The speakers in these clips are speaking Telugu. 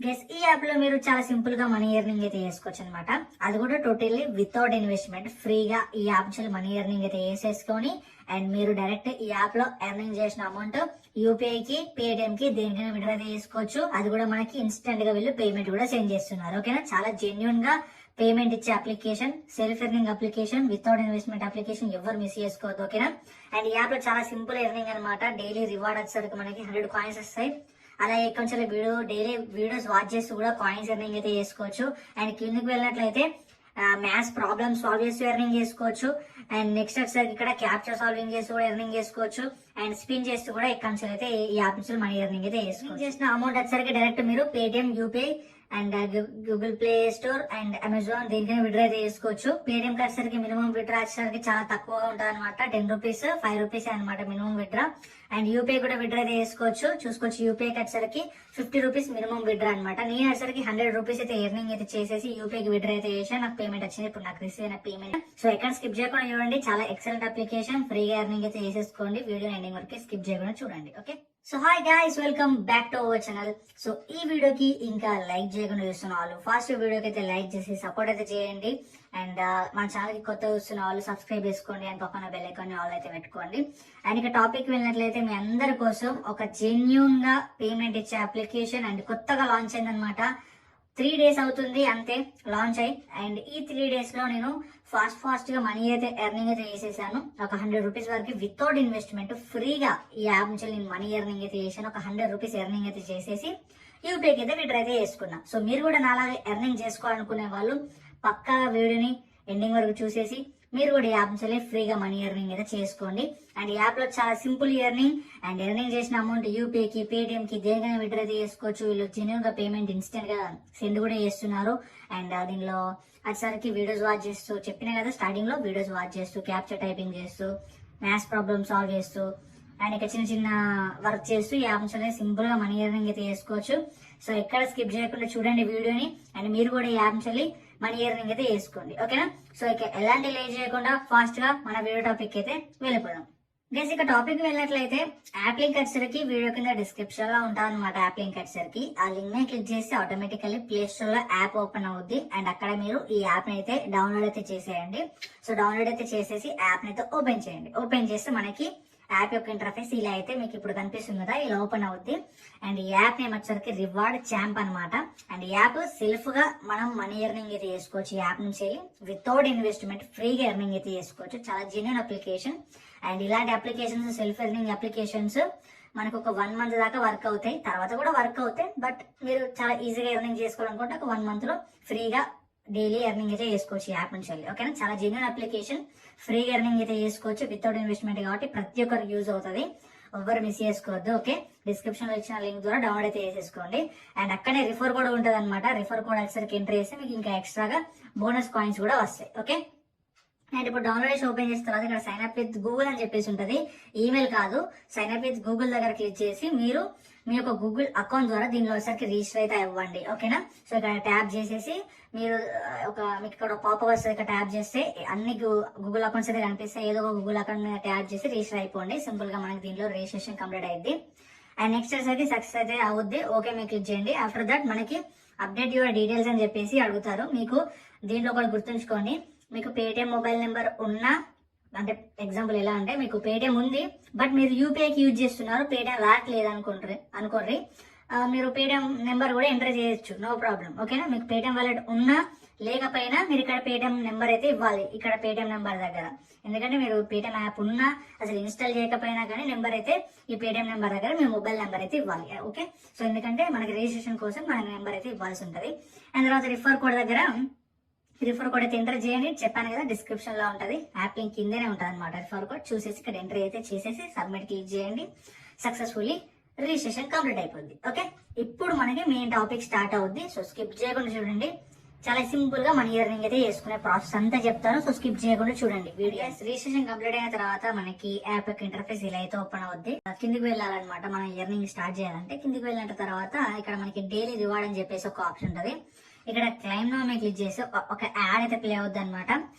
గెస్ ఈ యాప్ లో మీరు చాలా సింపుల్ గా మనీ ఎర్నింగ్ అయితే చేసుకోవచ్చు అనమాట. అది కూడా టోటల్లీ వితౌట్ ఇన్వెస్ట్మెంట్ ఫ్రీగా ఈ యాప్ నుంచి మనీ ఎర్నింగ్ అయితే వేసేసుకొని అండ్ మీరు డైరెక్ట్ ఈ యాప్ లో ఎర్నింగ్ చేసిన అమౌంట్ యూపీఐ కి పేటిఎం కి దేనికైనా విడ్రా అయితే చేసుకోవచ్చు. అది కూడా మనకి ఇన్స్టెంట్ గా వీళ్ళు పేమెంట్ కూడా సెండ్ చేస్తున్నారు. ఓకేనా, చాలా జెన్యున్ గా పేమెంట్ ఇచ్చే application, self earning application, without investment application, ఎవరు మిస్ చేసుకోవద్దు. ఓకేనా, అండ్ ఈ యాప్ లో చాలా సింపుల్ ఎర్నింగ్ అనమాట. డైలీ రివార్డ్ వచ్చేసరికి మనకి 100 కాయిన్స్ వస్తాయి. అలాగే కొంచెం డైలీ వీడియోస్ వాచ్ చేస్తూ కూడా కాయిన్స్ ఎర్నింగ్ అయితే చేసుకోవచ్చు. అండ్ కిందకి వెళ్ళినట్లయితే మ్యాథ్స్ ప్రాబ్లమ్ సాల్వ్ చేస్తూ ఎర్నింగ్ చేసుకోవచ్చు. అండ్ నెక్స్ట్ వచ్చేసరికి ఇక్కడ క్యాప్చర్ సాల్వింగ్ చేస్తూ కూడా ఎర్నింగ్ చేసుకోవచ్చు. అండ్ స్పిన్ చేస్తూ కూడా ఇక్కడ నుంచి అయితే ఈ యాప్ నుంచి మనీ ఎర్నింగ్ అయితే చేసుకోవచ్చు. చేసిన అమౌంట్ వచ్చేసరికి డైరెక్ట్ మీరు Paytm, UPI and Google play store and Amazon దేనికైనా విడ్రా అయితే చేసుకోవచ్చు. పేటిఎం వచ్చేసరికి మినిమం విడ్రా వచ్చేసరికి చాలా తక్కువగా ఉంటుంది అనమాట. 10 రూపీస్ 5 రూపీస్ అనమాట మినిమం విడ్రా. అండ్ యూపీఐ కూడా విడ్రా అయితే చేసుకోవచ్చు. చూసుకోవచ్చు, యూపీఐ వచ్చేసరికి 50 రూపీస్ మినిమం విడ్రా అనమాట. నేను వచ్చేసరికి 100 రూపీస్ అయితే ఎర్నింగ్ అయితే చేసేసి యూపీఐకి విడ్రా అయితే చేసాను. నాకు పేమెంట్ వచ్చింది, ఇప్పుడు నాకు రిసీవ్ అయిన పేమెంట్. సో ఎక్కడ స్కిప్ చేయకుండా చూడండి, చాలా ఎక్సలెంట్ అప్లికేషన్. ఫ్రీగా ఎర్నింగ్ అయితే చేసేసుకోండి. వీడియో ఎండింగ్ వరకు స్కిప్ చేయకుండా చూడండి. Okay, so hi guys, welcome back to our channel. So ఈ వీడియోకి ఇంకా లైక్ చేయకుండా చూస్తున్న వాళ్ళు ఫాస్ట్ వీడియోకి అయితే లైక్ చేసి సపోర్ట్ అయితే చేయండి. అండ్ మన ఛానల్ కి కొత్త చూస్తున్న వాళ్ళు సబ్స్క్రైబ్ చేసుకోండి అండ్ పక్కన బెల్ ఐకాన్ ఆల్ అయితే పెట్టుకోండి. అండ్ ఇక టాపిక్ వెళ్ళినట్లయితే మీ అందరి కోసం ఒక జెన్యూన్ గా పేమెంట్ ఇచ్చే అప్లికేషన్ అండ్ కొత్తగా లాంచ్ అయిందనమాట. 3 days అవుతుంది అంతే లాంచ్ అయ్యి. అండ్ ఈ 3 days లో నేను ఫాస్ట్ గా మనీ అయితే ఎర్నింగ్ అయితే చేసేసాను. ఒక 100 రూపీస్ వరకు వితౌట్ ఇన్వెస్ట్మెంట్ ఫ్రీగా ఈ యాప్ నుంచి నేను మనీ ఎర్నింగ్ అయితే చేశాను. ఒక 100 రూపీస్ ఎర్నింగ్ అయితే చేసేసి యూపీఐకి అయితే విడ్రా అయితే చేసుకున్నా. సో మీరు కూడా నాలాగే ఎర్నింగ్ చేసుకోవాలనుకునే వాళ్ళు పక్కా వీడియోని ఎండింగ్ వరకు చూసేసి మీరు కూడా ఈ యాప్ నుంచి ఫ్రీగా మనీ ఎర్నింగ్ అయితే చేసుకోండి. అండ్ ఈ యాప్ లో చాలా సింపుల్ ఎర్నింగ్ అండ్ ఎర్నింగ్ చేసిన అమౌంట్ యూపీఐకి, పేటిఎం కి దేనికైనా విడ్రా అయితే చేసుకోవచ్చు. వీళ్ళు జెన్యూన్ గా పేమెంట్ ఇన్స్టెంట్ గా సెండ్ కూడా చేస్తున్నారు. అండ్ దీనిలో వచ్చేసరికి వీడియోస్ వాచ్ చేస్తూ, చెప్పినా కదా స్టార్టింగ్ లో, వీడియోస్ వాచ్ చేస్తూ, క్యాప్చర్ టైపింగ్ చేస్తూ, మ్యాథ్స్ ప్రాబ్లమ్ సాల్వ్ చేస్తూ అండ్ ఇక చిన్న చిన్న వర్క్ చేస్తూ ఈ యాప్ నుంచి సింపుల్ గా మనీ ఎర్నింగ్ అయితే చేసుకోవచ్చు. సో ఎక్కడ స్కిప్ చేయకుండా చూడండి వీడియోని. అండ్ మీరు కూడా ఈ యాప్ నుంచి మనీ ఎర్నింగ్ అయితే చేసుకోండి. ఓకేనా, సో ఇక ఎలాంటి లేట్ చేయకుండా ఫాస్ట్ గా మన వీడియో టాపిక్ అయితే వెళ్ళిపోదాం. గైస్ ఇక టాపిక్ వెళ్ళినట్లయితే యాప్ లింక్ వచ్చేసరికి వీడియో కింద డిస్క్రిప్షన్ లో ఉంటుంది అనమాట. యాప్ లింక్ వచ్చేసరికి ఆ లింక్ ని క్లిక్ చేస్తే ఆటోమేటికల్లీ ప్లే స్టోర్ లో యాప్ ఓపెన్ అవుద్ది. అండ్ అక్కడ మీరు ఈ యాప్ ని అయితే డౌన్లోడ్ అయితే చేసేయండి. సో డౌన్లోడ్ అయితే చేసేసి యాప్ ని అయితే ఓపెన్ చేయండి. ఓపెన్ చేస్తే మనకి యాప్ యొక్క ఇంటర్ఫేస్ ఇలా అయితే మీకు ఇప్పుడు కనిపిస్తుంది కదా, ఇలా ఓపెన్ అవుద్ది. అండ్ ఈ యాప్ నేమ్ వచ్చేసరికి రివార్డ్ ఛాంప్ అనమాట. అండ్ ఈ యాప్ సెల్ఫ్ గా మనం మనీ ఎర్నింగ్ అయితే చేసుకోవచ్చు. ఈ యాప్ నుంచి వితౌట్ ఇన్వెస్ట్మెంట్ ఫ్రీగా ఎర్నింగ్ అయితే చేసుకోవచ్చు. చాలా జెన్యూన్ అప్లికేషన్. అండ్ ఇలాంటి అప్లికేషన్స్, సెల్ఫ్ ఎర్నింగ్ అప్లికేషన్స్ మనకు ఒక 1 month దాకా వర్క్ అవుతాయి, తర్వాత కూడా వర్క్ అవుతాయి. బట్ మీరు చాలా ఈజీగా ఎర్నింగ్ చేసుకోవాలనుకుంటే ఒక 1 month లో ఫ్రీగా డైలీ ఎర్నింగ్ అయితే చేసుకోవచ్చు ఈ యాప్ నుంచి వెళ్ళి. ఓకేనా, చాలా జెన్యూన్ అప్లికేషన్. ఫ్రీగా ఎర్నింగ్ అయితే చేసుకోవచ్చు వితౌట్ ఇన్వెస్ట్మెంట్ కాబట్టి ప్రతి ఒక్కరికి యూజ్ అవుతుంది. ఎవ్వరు మిస్ చేసుకోవద్దు. ఓకే, డిస్క్రిప్షన్ లో ఇచ్చిన లింక్ ద్వారా డౌన్లోడ్ అయితే చేసేసుకోండి. అండ్ అక్కడే రిఫర్ కోడ్ ఉంటుంది అనమాట. రిఫర్ కోడ్ వచ్చేసరికి ఎంటర్ చేస్తే మీకు ఇంకా ఎక్స్ట్రాగా బోనస్ కాయిన్స్ కూడా వస్తాయి. ఓకే, అండ్ ఇప్పుడు డౌన్లోడ్ చేసి ఓపెన్ చేసిన తర్వాత ఇక్కడ సైన్ అప్ విత్ గూగుల్ అని చెప్పేసి ఉంటుంది. ఈమెయిల్ కాదు, సైన్ అప్ విత్ గూగుల్ దగ్గర క్లిక్ చేసి మీరు మీ యొక్క గూగుల్ అకౌంట్ ద్వారా దీనిలో వచ్చేసరికి రిజిస్టర్ అయితే అవ్వండి. ఓకేనా, సో ఇక్కడ ట్యాప్ చేసేసి మీరు మీకు ఇక్కడ పాపప్ వస్తుంది. ఇక్కడ ట్యాప్ చేస్తే అన్ని గూగుల్ అకౌంట్స్ అయితే కనిపిస్తాయి. ఏదో ఒక గూగుల్ అకౌంట్ మీద ట్యాప్ చేసి రిజిస్టర్ అయిపోండి. సింపుల్ గా మనకి దీనిలో రిజిస్ట్రేషన్ కంప్లీట్ అయ్యింది. అండ్ నెక్స్ట్ వచ్చేసరికి సక్సెస్ అయితే అవుద్ది. ఓకే మీరు క్లిక్ చేయండి. ఆఫ్టర్ దట్ మనకి అప్డేట్ యువర్ డీటెయిల్స్ అని చెప్పేసి అడుగుతారు. మీకు దీంట్లో ఒకటి గుర్తుంచుకోండి, మీకు పేటిఎం మొబైల్ నెంబర్ ఉన్నా, అంటే ఎగ్జాంపుల్ ఎలా అంటే మీకు పేటిఎం ఉంది బట్ మీరు యూపీఐకి యూజ్ చేస్తున్నారు, పేటిఎం రావట్లేదు అనుకోండి, మీరు పేటిఎం నెంబర్ కూడా ఎంటర్ చేయొచ్చు, నో ప్రాబ్లం. ఓకేనా, మీకు పేటిఎం వాలెట్ ఉన్నా లేకపోయినా మీరు ఇక్కడ పేటిఎం నెంబర్ అయితే ఇవ్వాలి. ఇక్కడ పేటిఎం నెంబర్ దగ్గర, ఎందుకంటే మీరు పేటిఎం యాప్ ఉన్నా అసలు ఇన్స్టాల్ చేయకపోయినా కానీ నెంబర్ అయితే ఈ పేటిఎం నెంబర్ దగ్గర మీ మొబైల్ నెంబర్ అయితే ఇవ్వాలి. ఓకే, సో ఎందుకంటే మనకి రిజిస్ట్రేషన్ కోసం మన నెంబర్ అయితే ఇవ్వాల్సి ఉంటుంది. అండ్ తర్వాత రిఫర్ కోడ్ దగ్గర రిఫర్ కోడ్ అయితే ఎంటర్ చేయండి. చెప్పాను కదా డిస్క్రిప్షన్ లో ఉంటది, యాప్ లింక్ కిందనే ఉంటుంది అనమాట. రిఫర్ కోడ్ చూసేసి ఇక్కడ ఎంటర్ అయితే చేసేసి సబ్మిట్ క్లిక్ చేయండి. సక్సెస్ఫుల్లీ రిజిస్ట్రేషన్ కంప్లీట్ అయిపోద్ది. ఓకే, ఇప్పుడు మనకి మెయిన్ టాపిక్ స్టార్ట్ అవుద్ది. సో స్కిప్ చేయకుండా చూడండి. చాలా సింపుల్ గా మనీ ఎర్నింగ్ అయితే చేసుకునే ప్రాసెస్ అంతా చెప్తాను. సో స్కిప్ చేయకుండా చూడండి వీడియో. రిజిస్ట్రేషన్ కంప్లీట్ అయిన తర్వాత మనకి యాప్ యొక్క ఇంటర్ఫేస్ ఇలా అయితే ఓపెన్ అవుద్ది. కిందికి వెళ్ళాలన్నమాట. మనం ఎర్నింగ్ స్టార్ట్ చేయాలంటే కిందికి వెళ్ళిన తర్వాత ఇక్కడ మనకి డైలీ రివార్డ్ అని చెప్పేసి ఒక ఆప్షన్ ఉంటుంది. ఇక్కడ క్లైమ్ నౌ మీద క్లిక్ చేసి ఒక యాడ్ అయితే ప్లే అవుద్ది అనమాట.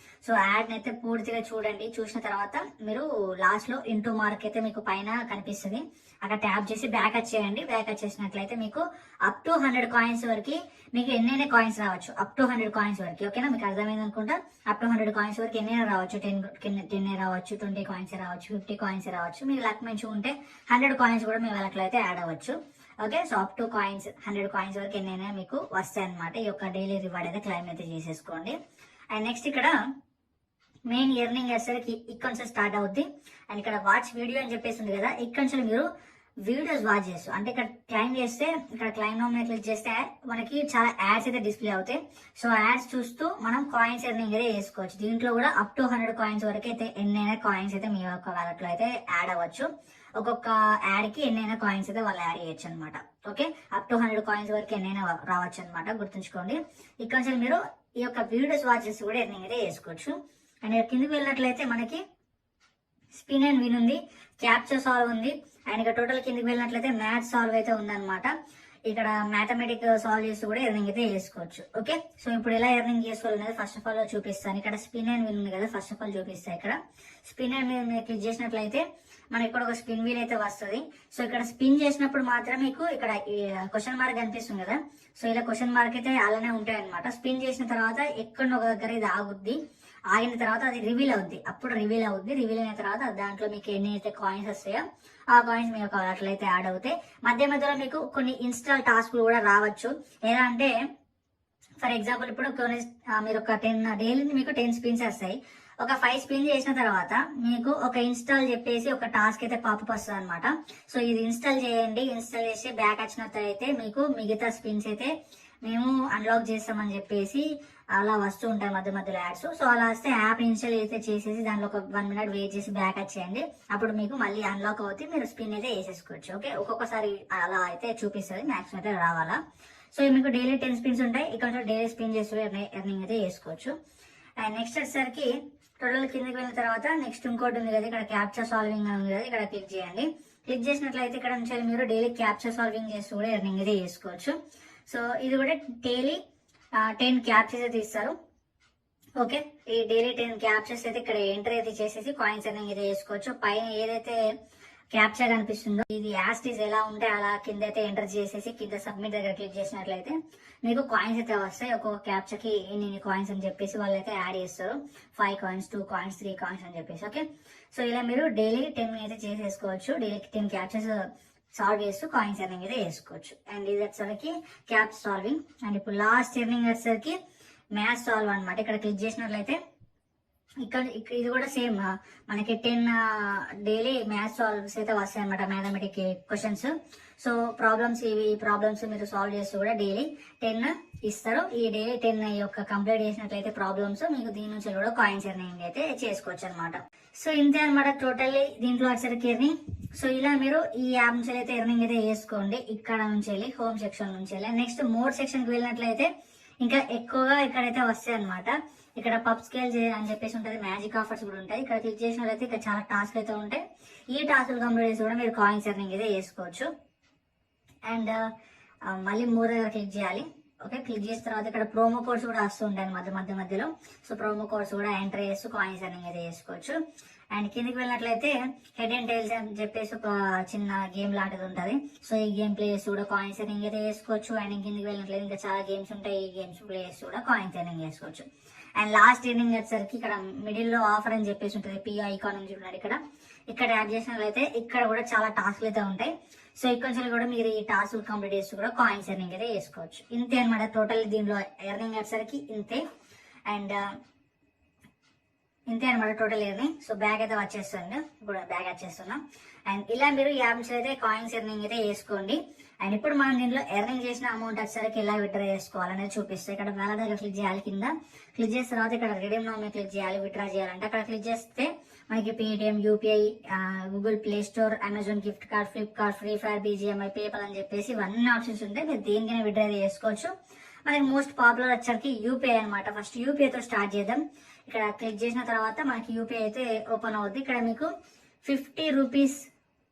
సో యాడ్ అయితే పూర్తిగా చూడండి. చూసిన తర్వాత మీరు లాస్ట్ లో ఇంటూ మార్క్ అయితే మీకు పైన కనిపిస్తుంది, అక్కడ ట్యాప్ చేసి బ్యాక్ వచ్చేయండి. బ్యాక్ వచ్చేసినట్లయితే మీకు అప్ టు 100 కాయిన్స్ వరకు మీకు ఎన్నైనా కాయిన్స్ రావచ్చు. అప్ టు 100 కాయిన్స్ వరకు, ఓకేనా? మీకు అర్థమైంది అనుకుంటా. అప్ టు 100 కాయిన్స్ వరకు ఎన్నైనా రావచ్చు. 10 రావచ్చు, 20 కాయిన్స్ రావచ్చు, 50 కాయిన్స్ రావచ్చు. మీరు లక్ మంచిగా ఉంటే 100 కాయిన్స్ కూడా మీ వాళ్ళకి అయితే యాడ్ అవ్వచ్చు. Okay, so up to coins 100 coins వరకు ఎన్నైనా మీకు వస్తాయి అనమాట. ఈ యొక్క డైలీ రివార్డ్ అయితే క్లైమ్ అయితే చేసేసుకోండి. అండ్ నెక్స్ట్ ఇక్కడ మెయిన్ ఎర్నింగ్ వచ్చేసరికి ఇక్కడ నుంచి స్టార్ట్ అవుద్ది. అండ్ ఇక్కడ వాచ్ వీడియో అని చెప్పేసి ఉంది కదా, ఇక్కడ నుంచి మీరు వీడియోస్ వాచ్ చేస్తూ అంటే ఇక్కడ క్లైమ్ చేస్తే, ఇక్కడ క్లైమ్ నౌ మీద క్లిక్ చేస్తే మనకి చాలా యాడ్స్ అయితే డిస్ప్లే అవుతాయి. సో యాడ్స్ చూస్తూ మనం కాయిన్స్ ఎర్నింగ్ అయితే చేసుకోవచ్చు. దీంట్లో కూడా అప్ టు 100 కాయిన్స్ వరకు అయితే ఎన్నైనా కాయిన్స్ అయితే మీ యొక్క వాలెట్ లో అయితే యాడ్ అవ్వచ్చు. ఒక్కొక్క యాడ్ కి ఎన్నైనా కాయిన్స్ అయితే వాళ్ళు యాడ్ చేయొచ్చు అనమాట. ఓకే, అప్ టు 100 కాయిన్స్ వరకు ఎన్నైనా రావచ్చు అనమాట, గుర్తుంచుకోండి. ఇక్కడ నుంచి మీరు ఈ యొక్క వీడియోస్ వాచ్ చేసి కూడా ఎర్నింగ్ అయితే చేసుకోవచ్చు. అండ్ కిందకి వెళ్ళినట్లయితే మనకి స్పిన్ అండ్ విన్ ఉంది, క్యాప్చర్ సాల్వ్ ఉంది. అండ్ ఇక్కడ టోటల్ కిందకి వెళ్ళినట్లయితే మ్యాథ్స్ సాల్వ్ అయితే ఉందన్నమాట. ఇక్కడ మ్యాథమెటిక్ సాల్వ్ చేసి కూడా ఎర్నింగ్ అయితే చేసుకోవచ్చు. ఓకే, సో ఇప్పుడు ఎలా ఎర్నింగ్ చేసుకోవాలి ఫస్ట్ ఆఫ్ ఆల్ చూపిస్తాను. ఇక్కడ స్పిన్ అండ్ విన్ ఉంది కదా, ఫస్ట్ ఆఫ్ ఆల్ చూపిస్తాను. ఇక్కడ స్పిన్ అండ్ విన్ మీద క్లిక్ చేసినట్లయితే మనకి ఇక్కడ ఒక స్పిన్ వీల్ అయితే వస్తుంది. సో ఇక్కడ స్పిన్ చేసినప్పుడు మాత్రం మీకు ఇక్కడ క్వశ్చన్ మార్క్ కనిపిస్తుంది కదా, సో ఇలా క్వశ్చన్ మార్క్ అయితే అలానే ఉంటాయి అనమాట. స్పిన్ చేసిన తర్వాత ఎక్కడో ఒక దగ్గర ఇది ఆగుద్ది, ఆగిన తర్వాత అది రివీల్ అవుద్ది. అప్పుడు రివీల్ అవుద్ది. రివీల్ అయిన తర్వాత దాంట్లో మీకు ఎన్ని అయితే కాయిన్స్ వస్తాయో ఆ కాయిన్స్ మీ యొక్క అట్లయితే యాడ్ అవుతాయి. మధ్య మధ్యలో మీకు కొన్ని ఇన్స్టాల్ టాస్క్లు కూడా రావచ్చు. ఎలా అంటే ఫర్ ఎగ్జాంపుల్ ఇప్పుడు మీరు ఒక 10 డైలీ మీకు 10 స్పిన్స్ వస్తాయి. ఒక 5 స్పిన్ చేసిన తర్వాత మీకు ఒక ఇన్స్టాల్ చెప్పేసి ఒక టాస్క్ అయితే పాపప్ వస్తుంది అనమాట. సో ఇది ఇన్స్టాల్ చేయండి. ఇన్స్టాల్ చేసి బ్యాక్ వచ్చినట్లయితే మీకు మిగతా స్పిన్స్ అయితే మేము అన్లాక్ చేస్తామని చెప్పేసి అలా వస్తూ ఉంటాయి మధ్య మధ్యలో యాడ్స్. సో అలా వస్తే యాప్ ఇన్స్టాల్ అయితే చేసేసి దాంట్లో ఒక 1 మినిట్ వెయిట్ చేసి బ్యాక్ వచ్చేయండి. అప్పుడు మీకు మళ్ళీ అన్లాక్ అవుతే మీరు స్పిన్ అయితే వేసేసుకోవచ్చు. ఓకే, ఒక్కొక్కసారి అలా అయితే చూపిస్తుంది, మ్యాక్సిమం అయితే రావాలా. సో మీకు డైలీ 10 స్పిన్స్ ఉంటాయి. ఇక్కడ డైలీ స్పిన్ చేసి ఎర్నింగ్ అయితే చేసుకోవచ్చు. అండ్ నెక్స్ట్ వచ్చేసరికి టోటల్ కిందకి వెళ్ళిన తర్వాత నెక్స్ట్ ఇంకోటి ఉంది కదా, ఇక్కడ క్యాప్చర్ సాల్వింగ్ ఉంది కదా, ఇక్కడ క్లిక్ చేయండి. క్లిక్ చేసినట్లయితే ఇక్కడ నుంచి మీరు డైలీ క్యాప్చర్ సాల్వింగ్ చేస్తూ కూడా ఎర్నింగ్ అయితే చేసుకోవచ్చు. సో ఇది కూడా డైలీ 10 క్యాప్చర్స్ అయితే ఇస్తారు. ఓకే, ఈ డైలీ 10 క్యాప్చర్స్ అయితే ఇక్కడ ఎంటర్ అయితే చేసేసి కాయిన్స్ ఎర్నింగ్ అయితే చేసుకోవచ్చు. పైన ఏదైతే క్యాప్చర్ కనిపిస్తుందో ఇది యాస్టీస్ ఎలా ఉంటే అలా కింద అయితే ఎంటర్ చేసేసి కింద సబ్మిట్ దగ్గర క్లిక్ చేసినట్లయితే మీకు కాయిన్స్ అయితే వస్తాయి. ఒక్కొక్క క్యాప్చర్ కి ఇన్ని కాయిన్స్ అని చెప్పేసి వాళ్ళు అయితే యాడ్ చేస్తారు. 5 కాయిన్స్, 2 కాయిన్స్, 3 కాయిన్స్ అని చెప్పేసి. ఓకే, సో ఇలా మీరు డైలీ 10 అయితే చేసేసుకోవచ్చు. డైలీ 10 క్యాప్చర్స్ సాల్వ్ చేస్తూ కాయిన్స్ ఎర్నింగ్ అయితే వేసుకోవచ్చు. అండ్ ఇది వచ్చేసరికి క్యాప్ సాల్వింగ్. అండ్ ఇప్పుడు లాస్ట్ ఎర్నింగ్ వచ్చేసరికి మ్యాథ్స్ సాల్వ్ అనమాట. ఇక్కడ క్లిక్ చేసినట్లయితే ఇక్కడ ఇది కూడా సేమ్ మనకి 10 డైలీ మ్యాథ్స్ సాల్వ్స్ అయితే వస్తాయి అనమాట, మ్యాథమెటిక్ క్వశ్చన్స్. సో ప్రాబ్లమ్స్ ఇవి ప్రాబ్లమ్స్ మీరు సాల్వ్ చేస్తూ కూడా డైలీ 10 ఇస్తారు. ఈ డైలీ 10 యొక్క కంప్లీట్ చేసినట్లయితే ప్రాబ్లమ్స్ మీకు దీని నుంచి కూడా కాయిన్స్ ఎర్నింగ్ అయితే చేసుకోవచ్చు అనమాట. సో ఇంతే అనమాట టోటల్లీ దీంట్లో వచ్చేసరికి ఎర్నింగ్. సో ఇలా మీరు ఈ యాప్ నుంచి అయితే ఎర్నింగ్ అయితే చేసుకోండి. ఇక్కడ నుంచి వెళ్ళి హోమ్ సెక్షన్ నుంచి వెళ్ళి నెక్స్ట్ మోడ్ సెక్షన్ కి వెళ్ళినట్లయితే ఇంకా ఎక్కువగా ఇక్కడైతే వస్తాయి అనమాట. ఇక్కడ పబ్ స్కేల్ అని చెప్పేసి ఉంటుంది, మ్యాజిక్ ఆఫర్స్ కూడా ఉంటాయి. ఇక్కడ క్లిక్ చేసినట్లయితే ఇక్కడ చాలా టాస్క్ అయితే ఉంటాయి. ఈ టాస్క్లు కంప్లీట్ చేసి కూడా మీరు కాయిన్స్ ఎర్నింగ్ అయితే చేసుకోవచ్చు. అండ్ మళ్ళీ మోర్ దగ్గర క్లిక్ చేయాలి. ఓకే, క్లిక్ చేసిన తర్వాత ఇక్కడ ప్రోమో కోడ్స్ కూడా వస్తుంటాయి మధ్యలో. సో ప్రోమో కోడ్స్ కూడా ఎంటర్ చేస్తూ కాయిన్స్ ఎర్నింగ్ అయితే చేసుకోవచ్చు. అండ్ కిందికి వెళ్ళినట్లయితే హెడ్ అండ్ టైల్స్ అని చెప్పేసి ఒక చిన్న గేమ్ లాంటిది ఉంటుంది. సో ఈ గేమ్ ప్లే చేసి కూడా కాయిన్స్ ఎర్నింగ్ అయితే చేసుకోవచ్చు. అండ్ కిందికి వెళ్ళినట్లయితే ఇంకా చాలా గేమ్స్ ఉంటాయి. ఈ గేమ్స్ ప్లే చేసి కూడా కాయిన్స్ ఎర్నింగ్ చేసుకోవచ్చు. అండ్ లాస్ట్ ఎర్నింగ్ వచ్చేసరికి ఇక్కడ మిడిల్ లో ఆఫర్ అని చెప్పేసి ఉంటుంది, పి ఐకాన్ నుంచి ఉన్నాడు. ఇక్కడ యాడ్ చేసినట్లయితే ఇక్కడ కూడా చాలా టాస్క్లు అయితే ఉంటాయి. సో ఇక్కడ నుంచి కూడా మీరు ఈ టాస్క్ కంప్లీట్ చేసి కూడా కాయిన్స్ ఎర్నింగ్ అయితే చేసుకోవచ్చు. ఇంతే అనమాట టోటల్ దీనిలో ఎర్నింగ్ వచ్చేసరికి ఇంతే. అండ్ ఇంతే అనమాట టోటల్ ఎర్నింగ్. సో బ్యాగ్ అయితే వచ్చేస్తుంది, ఇప్పుడు బ్యాగ్ వచ్చేస్తున్నాం. అండ్ ఇలా మీరు ఈ యాప్ నుంచి అయితే కాయిన్స్ ఎర్నింగ్ అయితే చేసుకోండి. అండ్ ఇప్పుడు మనం దీంట్లో ఎర్నింగ్ చేసిన అమౌంట్ వచ్చేసరికి ఎలా విత్డ్రా చేసుకోవాలనేది చూపిస్తాయి. ఇక్కడ వ్యాలెట్ దగ్గర క్లిక్ చేయాలి. కింద క్లిక్ చేసిన తర్వాత ఇక్కడ రిడీమ్ నౌ మీద క్లిక్ చేయాలి. విత్డ్రా చేయాలంటే అక్కడ క్లిక్ చేస్తే మనకి Paytm, UPI, Google play store, Amazon gift card, Flipkart, free fire, BGMI, PayPal అని చెప్పేసి ఇవన్నీ ఆప్షన్స్ ఉంటాయి. మీరు దేనికైనా విత్డ్రా చేసుకోవచ్చు. మనకి మోస్ట్ పాపులర్ వచ్చరికి యూపీఐ అనమాట. ఫస్ట్ యూపీఐతో స్టార్ట్ చేద్దాం. ఇక్కడ క్లిక్ చేసిన తర్వాత మనకి యూపీఐ అయితే ఓపెన్ అవుద్ది. ఇక్కడ మీకు 50 రూపీస్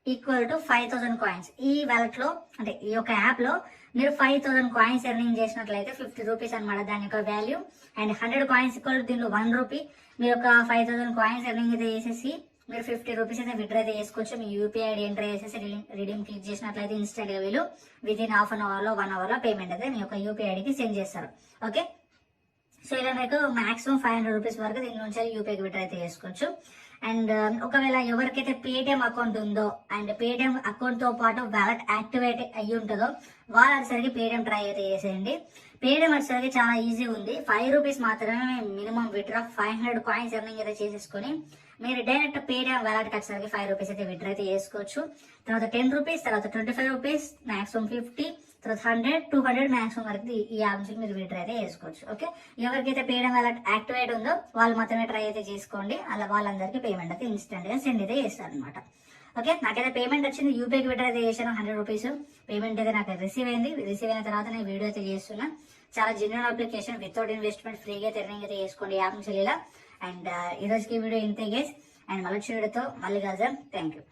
ఈక్వల్ టు 5000 కాయిన్స్. ఈ వ్యాలెట్ లో అంటే ఈ యొక్క యాప్ లో మీరు 5000 కాయిన్స్ ఎర్నింగ్ చేసినట్లయితే 50 రూపీస్ అనమాట దాని యొక్క వాల్యూ. అండ్ 100 కాయిన్స్ దీనిలో 1 రూపీ. మీరు ఒక 5000 కాయిన్స్ ఎర్నింగ్ అయితే చేసేసి మీరు 50 రూపీస్ అయితే విడ్రా అయితే చేసుకోవచ్చు. మీ యూపీఐ ఐడి ఎంటర్ చేసేసి రిడీమ్ క్లిక్ చేసినట్లయితే ఇన్స్టెంట్ గా వీళ్ళు వితిన్ హాఫ్ అన్ అవర్ లో 1 అవర్ లో పేమెంట్ అయితే మీ యొక్క యూపీఐ ఐడికి సెండ్ చేస్తారు. ఓకే, సో ఇలా మీకు మాక్సిమం 500 రూపీస్ వరకు దీని నుంచి యూపీఐకి విడ్రా అయితే చేసుకోవచ్చు. అండ్ ఒకవేళ ఎవరికైతే పేటిఎం అకౌంట్ ఉందో అండ్ పేటిఎం అకౌంట్ తో పాటు వ్యాలెట్ యాక్టివేట్ అయ్యి ఉంటుందో వాళ్ళు వచ్చేసరికి పేటిఎం ట్రై అయితే చేసేయండి. పేటిఎం వచ్చేసరికి చాలా ఈజీ ఉంది. 5 రూపీస్ మాత్రమే మినిమం విడ్రా. 500 కాయిన్స్ ఎర్నింగ్ అయితే చేసేసుకొని మీరు డైరెక్ట్ పేటిఎం వ్యాలెట్ కి వచ్చేసరికి 5 రూపీస్ అయితే విడ్రా అయితే చేసుకోవచ్చు. తర్వాత 10 రూపీస్, తర్వాత 25 రూపీస్, మాక్సిమం 50, తర్వాత 100, 200 మాక్సిమం వరకు ఈ యాప్ నుంచి మీరు విడ్రా అయితే చేసుకోవచ్చు. ఓకే, ఎవరికైతే పేటిఎం వ్యాలెట్ యాక్టివేట్ ఉందో వాళ్ళు మాత్రమే ట్రై అయితే చేసుకోండి. అలా వాళ్ళందరికీ పేమెంట్ అయితే ఇన్స్టెంట్ గా సెండ్ అయితే చేస్తారు అనమాట. ఓకే, నాకైతే పేమెంట్ వచ్చింది, యూపీఐకి విడ్రా అయితే చేశాను 100 రూపీస్. పేమెంట్ అయితే నాకు రిసీవ్ అయింది. రిసీవ్ అయిన తర్వాత నేను వీడియో అయితే చేస్తున్నా. చాలా జెన్యూన్ అప్లికేషన్, వితౌట్ ఇన్వెస్ట్మెంట్ ఫ్రీగా ఎర్నింగ్ అయితే చేసుకోండి యాప్ నుంచి ఇలా. అండ్ ఈ రోజుకి వీడియో ఇంతే గైస్. అండ్ మళ్ళీ వీడియోతో మళ్ళీ కలుద్దాం. Thank you.